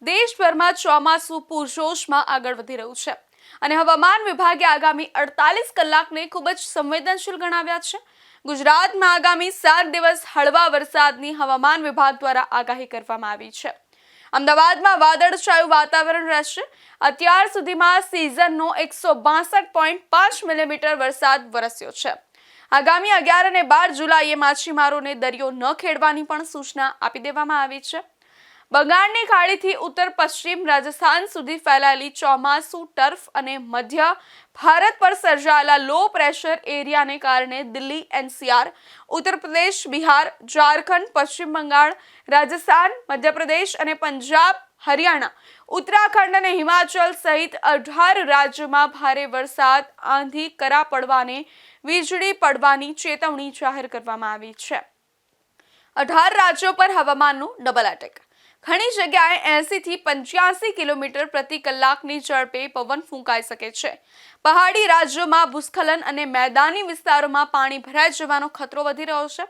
દેશભરમાં ચોમાસું પૂરજોશમાં આગળ વધી રહ્યું છે અને હવામાન વિભાગે આગામી 48 કલાકને ખૂબ જ સંવેદનશીલ ગણાવ્યા છે। ગુજરાતમાં આગામી 7 દિવસ હળવા વરસાદની હવામાન વિભાગ દ્વારા આગાહી કરવામાં આવી છે। અમદાવાદમાં વાદળછાયું વાતાવરણ રહેશે। અત્યાર સુધીમાં સિઝનનો 162.5 મિલીમીટર વરસાદ વરસ્યો છે। આગામી 11 અને 12 જુલાઈએ માછીમારોને દરિયો ન ખેડવાની પણ સૂચના આપી દેવામાં આવી છે। બંગાળની ખાડીથી ઉત્તર પશ્ચિમ રાજસ્થાન સુધી ફેલાયેલી ચોમાસુ ટર્ફ અને મધ્ય ભારત પર સર્જાયેલા લો પ્રેશર એરિયાને કારણે દિલ્હી, એનસીઆર, ઉત્તર પ્રદેશ, બિહાર, ઝારખંડ, પશ્ચિમ બંગાળ, રાજસ્થાન, મધ્યપ્રદેશ અને પંજાબ, હરિયાણા, ઉત્તરાખંડ અને હિમાચલ સહિત 18 રાજ્યોમાં ભારે વરસાદ, આંધી, કરા પડવાને વીજળી પડવાની ચેતવણી જાહેર કરવામાં આવી છે। 18 રાજ્યો પર હવામાનનું ડબલ એટેક। ઘણી જગ્યાએ 80 થી 85 કિલોમીટર પ્રતિ કલાકની ઝડપે પવન ફૂંકાઈ શકે છે। પહાડી રાજ્યોમાં ભૂસ્ખલન અને મેદાની વિસ્તારોમાં પાણી ભરાઈ જવાનો ખતરો વધી રહ્યો છે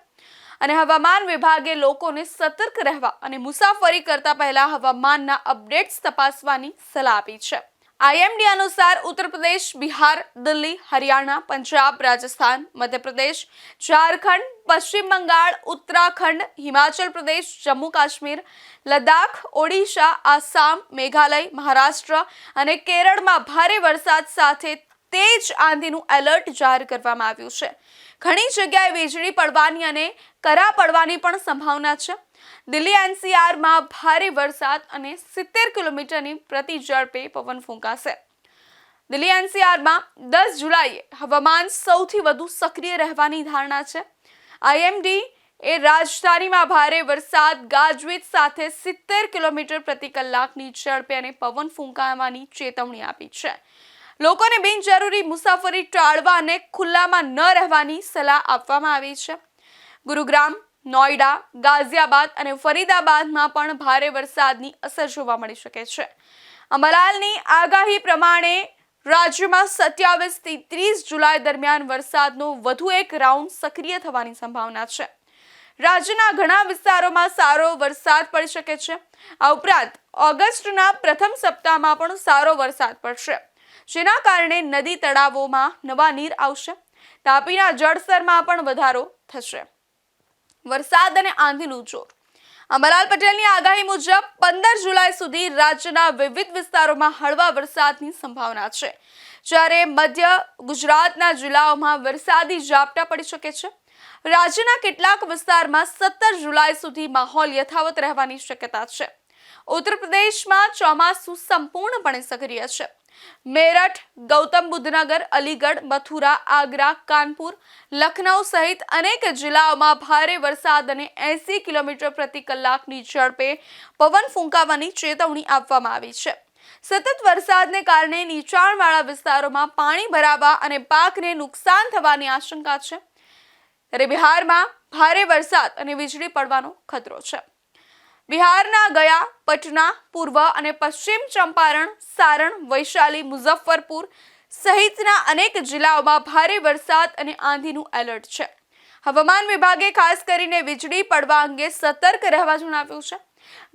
અને હવામાન વિભાગે લોકોને સતર્ક રહેવા અને મુસાફરી કરતા પહેલા હવામાનના અપડેટ્સ તપાસવાની સલાહ આપી છે। આઈએમડી અનુસાર ઉત્તર પ્રદેશ, બિહાર, દિલ્હી, હરિયાણા, પંજાબ, રાજસ્થાન, મધ્યપ્રદેશ, ઝારખંડ, પશ્ચિમ બંગાળ, ઉત્તરાખંડ, હિમાચલ પ્રદેશ, જમ્મુ કાશ્મીર, લદ્દાખ, ઓડિશા, આસામ, મેઘાલય, મહારાષ્ટ્ર અને કેરળમાં ભારે વરસાદ સાથે તેજ આંધીનું એલર્ટ જાહેર કરવામાં આવ્યું છે। ઘણી જગ્યાએ વીજળી પડવાની અને કરા પડવાની પણ સંભાવના છે। દિલ્હી એનસીઆરમાં ભારે વરસાદ અને 70 કિલોમીટરની પ્રતિ ઝડપે પવન ફૂંકાશે। દિલ્હી એનસીઆરમાં 10 જુલાઈએ હવામાન સૌથી વધુ સક્રિય રહેવાની ધારણા છે। આઈએમડી એ રાજધાનીમાં ભારે વરસાદ, ગાજવીજ સાથે 70 કિલોમીટર પ્રતિ કલાકની ઝડપે અને પવન ફૂંકાવાની ચેતવણી આપી છે। લોકોને બિનજરૂરી મુસાફરી ટાળવા અને ખુલ્લામાં ન રહેવાની સલાહ આપવામાં આવી છે। ગુરુગ્રામ, નોઈડા, ગાઝિયાબાદ અને ફરીદાબાદમાં પણ ભારે વરસાદની અસર જોવા મળી શકે છે। અંબાલાલની આગાહી પ્રમાણે રાજ્યમાં 27 થી 30 જુલાઈ દરમિયાન વરસાદનો વધુ એક રાઉન્ડ સક્રિય થવાની સંભાવના છે। રાજ્યના ઘણા વિસ્તારોમાં સારો વરસાદ પડી શકે છે। આ ઉપરાંત ઓગસ્ટના પ્રથમ સપ્તાહમાં પણ સારો વરસાદ પડશે, જેના કારણે નદી તળાવોમાં નવા નીર આવશે। તાપીના જળસ્તરમાં પણ વધારો થશે। વરસાદ અને આંધીનું જોર। અંબાલાલ પટેલની આગાહી મુજબ 15 જુલાઈ સુધી રાજ્યના વિવિધ વિસ્તારોમાં હળવા વરસાદની સંભાવના છે, જ્યારે મધ્ય ગુજરાતના જિલ્લાઓમાં વરસાદી ઝાપટા પડી શકે છે। રાજ્યના કેટલાક વિસ્તારમાં 17 જુલાઈ સુધી માહોલ યથાવત રહેવાની શક્યતા છે। ઉત્તર પ્રદેશમાં ચોમાસું સંપૂર્ણપણે સક્રિય છે। મેરઠ, ગૌતમ બુદ્ધનગર, અલીગઢ, મથુરા, આગ્રા, કાનપુર, લખનઉ સહિત અનેક જિલ્લાઓમાં ભારે વરસાદ અને 80 કિલોમીટર પ્રતિ કલાકની ઝડપે પવન ફૂંકાવાની ચેતવણી આપવામાં આવી છે। સતત વરસાદને કારણે નીચાણવાળા વિસ્તારોમાં પાણી ભરાવા અને પાકને નુકસાન થવાની આશંકા છે, ત્યારે બિહારમાં ભારે વરસાદ અને વીજળી પડવાનો ખતરો છે। બિહારના ગયા, પટના, પૂર્વ અને પશ્ચિમ ચંપારણ, સારણ, વૈશાલી, મુઝફ્ફરપુર સહિતના અનેક જિલ્લાઓમાં ભારે વરસાદ અને આંધીનું એલર્ટ છે। હવામાન વિભાગે ખાસ કરીને વીજળી પડવા અંગે સતર્ક રહેવા જણાવ્યું છે।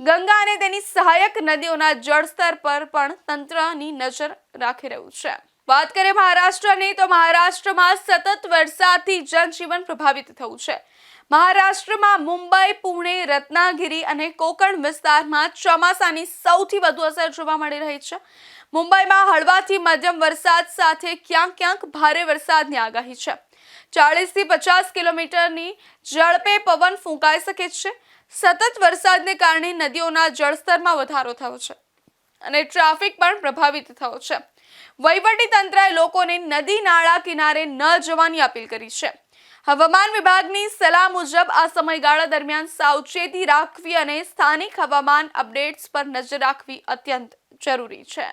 ગંગા અને તેની સહાયક નદીઓના જળસ્તર પર પણ તંત્રની નજર રાખી રહ્યું છે। વાત કરીએ મહારાષ્ટ્રની, તો મહારાષ્ટ્રમાં સતત વરસાદથી જનજીવન પ્રભાવિત થયું છે। મહારાષ્ટ્રમાં મુંબઈ, પુણે, રત્નાગિરી અને કોકણ વિસ્તારમાં ચોમાસાની સૌથી વધુ અસર જોવા મળી રહી છે। મુંબઈમાં હળવાથી મધ્યમ વરસાદ સાથે ક્યાંક ક્યાંક ભારે વરસાદની આગાહી છે। 40 થી 50 કિલોમીટરની ઝડપે પવન ફૂંકાઈ શકે છે। સતત વરસાદને કારણે નદીઓના જળસ્તરમાં વધારો થયો છે અને ટ્રાફિક પણ પ્રભાવિત થયો છે। વહીવટીતંત્રએ લોકોને નદી નાળા કિનારે ન જવાની અપીલ કરી છે। હવામાન વિભાગની સલાહ મુજબ આ સમયગાળા દરમિયાન સાવચેતી રાખવી અને સ્થાનિક હવામાન અપડેટ્સ પર નજર રાખવી અત્યંત જરૂરી છે।